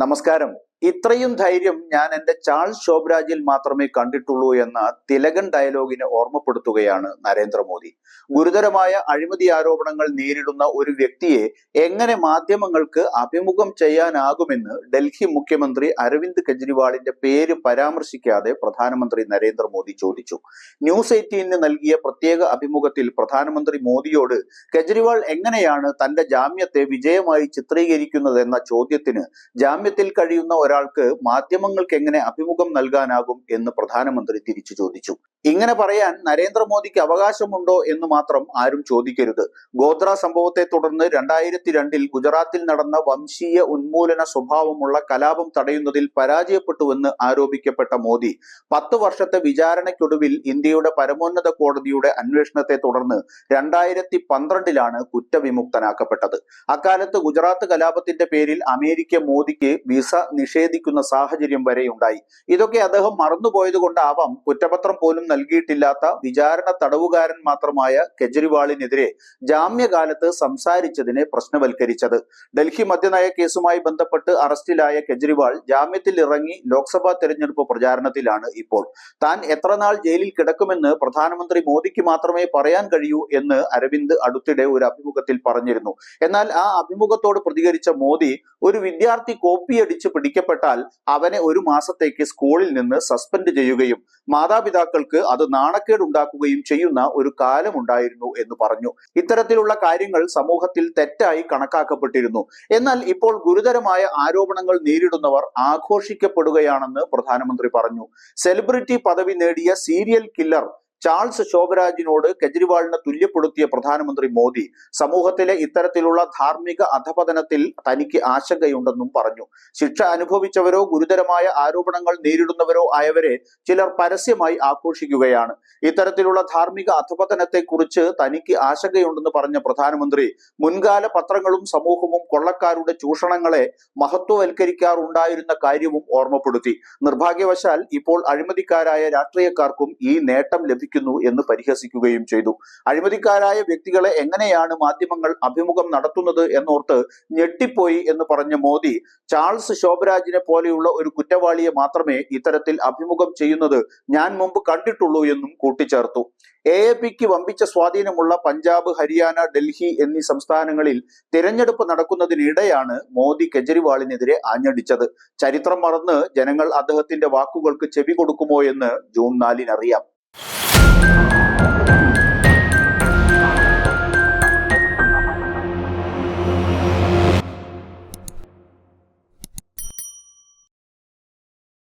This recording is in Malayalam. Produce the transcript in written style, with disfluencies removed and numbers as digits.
നമസ്കാരം. ഇത്രയും ധൈര്യം ഞാൻ എന്റെ ചാൾസ് ശോഭരാജിൽ മാത്രമേ കണ്ടിട്ടുള്ളൂ എന്ന തിലകൻ ഡയലോഗിനെ ഓർമ്മപ്പെടുത്തുകയാണ് നരേന്ദ്രമോദി. ഗുരുതരമായ അഴിമതി ആരോപണങ്ങൾ നേരിടുന്ന ഒരു വ്യക്തിയെ എങ്ങനെ മാധ്യമങ്ങൾക്ക് അഭിമുഖം ചെയ്യാനാകുമെന്ന് ഡൽഹി മുഖ്യമന്ത്രി അരവിന്ദ് കെജ്രിവാളിന്റെ പേര് പരാമർശിക്കാതെ പ്രധാനമന്ത്രി നരേന്ദ്രമോദി ചോദിച്ചു. ന്യൂസ് 18 നൽകിയ പ്രത്യേക അഭിമുഖത്തിൽ പ്രധാനമന്ത്രി മോദിയോട് കെജ്രിവാൾ എങ്ങനെയാണ് തന്റെ ജാമ്യത്തെ വിജയമായി ചിത്രീകരിക്കുന്നതെന്ന ചോദ്യത്തിന് ജാമ്യത്തിൽ കഴിയുന്ന ഒരാൾക്ക് മാധ്യമങ്ങൾക്ക് എങ്ങനെ അഭിമുഖം നൽകാനാകും എന്ന് പ്രധാനമന്ത്രി തിരിച്ചു ചോദിച്ചു. ഇങ്ങനെ പറയാൻ നരേന്ദ്രമോദിക്ക് അവകാശമുണ്ടോ എന്ന് മാത്രം ആരും ചോദിക്കരുത്. ഗോദ്ര സംഭവത്തെ തുടർന്ന് 2002 ഗുജറാത്തിൽ നടന്ന വംശീയ ഉന്മൂലന സ്വഭാവമുള്ള കലാപം തടയുന്നതിൽ പരാജയപ്പെട്ടുവെന്ന് ആരോപിക്കപ്പെട്ട മോദി 10 വർഷത്തെ വിചാരണയ്ക്കൊടുവിൽ ഇന്ത്യയുടെ പരമോന്നത കോടതിയുടെ അന്വേഷണത്തെ തുടർന്ന് 2012 കുറ്റവിമുക്തനാക്കപ്പെട്ടത്. അക്കാലത്ത് ഗുജറാത്ത് കലാപത്തിന്റെ പേരിൽ അമേരിക്ക മോദിക്ക് വിസ നിഷേധിക്കുന്ന സാഹചര്യം വരെയുണ്ടായി. ഇതൊക്കെ അദ്ദേഹം മറന്നുപോയത് കൊണ്ടാവാം കുറ്റപത്രം പോലും നൽകിയിട്ടില്ലാത്ത വിചാരണ തടവുകാരൻ മാത്രമായ കെജ്രിവാളിനെതിരെ ജാമ്യകാലത്ത് സംസാരിച്ചതിനെ പ്രശ്നവൽക്കരിച്ചത്. ഡൽഹി മദ്യനയ കേസുമായി ബന്ധപ്പെട്ട് അറസ്റ്റിലായ കെജ്രിവാൾ ജാമ്യത്തിൽ ഇറങ്ങി ലോക്സഭാ തെരഞ്ഞെടുപ്പ് പ്രചാരണത്തിലാണ് ഇപ്പോൾ. താൻ എത്ര നാൾ ജയിലിൽ കിടക്കുമെന്ന് പ്രധാനമന്ത്രി മോദിക്ക് മാത്രമേ പറയാൻ കഴിയൂ എന്ന് അരവിന്ദ് അടുത്തിടെ ഒരു അഭിമുഖത്തിൽ പറഞ്ഞിരുന്നു. എന്നാൽ ആ അഭിമുഖത്തോട് പ്രതികരിച്ച മോദി, ഒരു വിദ്യാർത്ഥി കോപ്പിയടിച്ച് പിടിക്കപ്പെട്ടാൽ അവനെ 1 മാസത്തേക്ക് സ്കൂളിൽ നിന്ന് സസ്പെൻഡ് ചെയ്യുകയും മാതാപിതാക്കൾക്ക് അത് നാണക്കേടുണ്ടാക്കുകയും ചെയ്യുന്ന ഒരു കാലമുണ്ടായിരുന്നു എന്ന് പറഞ്ഞു. ഇത്തരത്തിലുള്ള കാര്യങ്ങൾ സമൂഹത്തിൽ തെറ്റായി കണക്കാക്കപ്പെട്ടിരുന്നു. എന്നാൽ ഇപ്പോൾ ഗുരുതരമായ ആരോപണങ്ങൾ നേരിടുന്നവർ ആഘോഷിക്കപ്പെടുകയാണെന്ന് പ്രധാനമന്ത്രി പറഞ്ഞു. സെലിബ്രിറ്റി പദവി നേടിയ സീരിയൽ കില്ലർ ചാൾസ് ശോഭരാജിനോട് കെജ്രിവാളിനെ തുല്യപ്പെടുത്തിയ പ്രധാനമന്ത്രി മോദി സമൂഹത്തിലെ ഇത്തരത്തിലുള്ള ധാർമ്മിക അധപതനത്തിൽ തനിക്ക് ആശങ്കയുണ്ടെന്നും പറഞ്ഞു. ശിക്ഷ അനുഭവിച്ചവരോ ഗുരുതരമായ ആരോപണങ്ങൾ നേരിടുന്നവരോ ആയവരെ ചിലർ പരസ്യമായി ആഘോഷിക്കുകയാണ്. ഇത്തരത്തിലുള്ള ധാർമ്മിക അധപതനത്തെ കുറിച്ച് തനിക്ക് ആശങ്കയുണ്ടെന്ന് പറഞ്ഞ പ്രധാനമന്ത്രി മുൻകാല പത്രങ്ങളും സമൂഹവും കൊള്ളക്കാരുടെ ചൂഷണങ്ങളെ മഹത്വവൽക്കരിക്കാറുണ്ടായിരുന്ന കാര്യവും ഓർമ്മപ്പെടുത്തി. നിർഭാഗ്യവശാൽ ഇപ്പോൾ അഴിമതിക്കാരായ രാഷ്ട്രീയക്കാർക്കും ഈ നേട്ടം ലഭിക്കും എന്ന് പരിഹസിക്കുകയും ചെയ്തു. അഴിമതിക്കാരായ വ്യക്തികളെ എങ്ങനെയാണ് മാധ്യമങ്ങൾ അഭിമുഖം നടത്തുന്നത് എന്നോർത്ത് ഞെട്ടിപ്പോയി എന്ന് പറഞ്ഞ മോദി, ചാൾസ് ശോഭരാജിനെ പോലെയുള്ള ഒരു കുറ്റവാളിയെ മാത്രമേ ഇത്തരത്തിൽ അഭിമുഖം ചെയ്യുന്നത് ഞാൻ മുമ്പ് കണ്ടിട്ടുള്ളൂ എന്നും കൂട്ടിച്ചേർത്തു. AAPക്ക് വമ്പിച്ച സ്വാധീനമുള്ള പഞ്ചാബ്, ഹരിയാന, ഡൽഹി എന്നീ സംസ്ഥാനങ്ങളിൽ തിരഞ്ഞെടുപ്പ് നടക്കുന്നതിനിടെയാണ് മോദി കെജ്രിവാളിനെതിരെ ആഞ്ഞടിച്ചത്. ചരിത്രം മറന്ന് ജനങ്ങൾ അദ്ദേഹത്തിന്റെ വാക്കുകൾക്ക് ചെവി കൊടുക്കുമോ എന്ന് ജൂൺ 4 അറിയാം.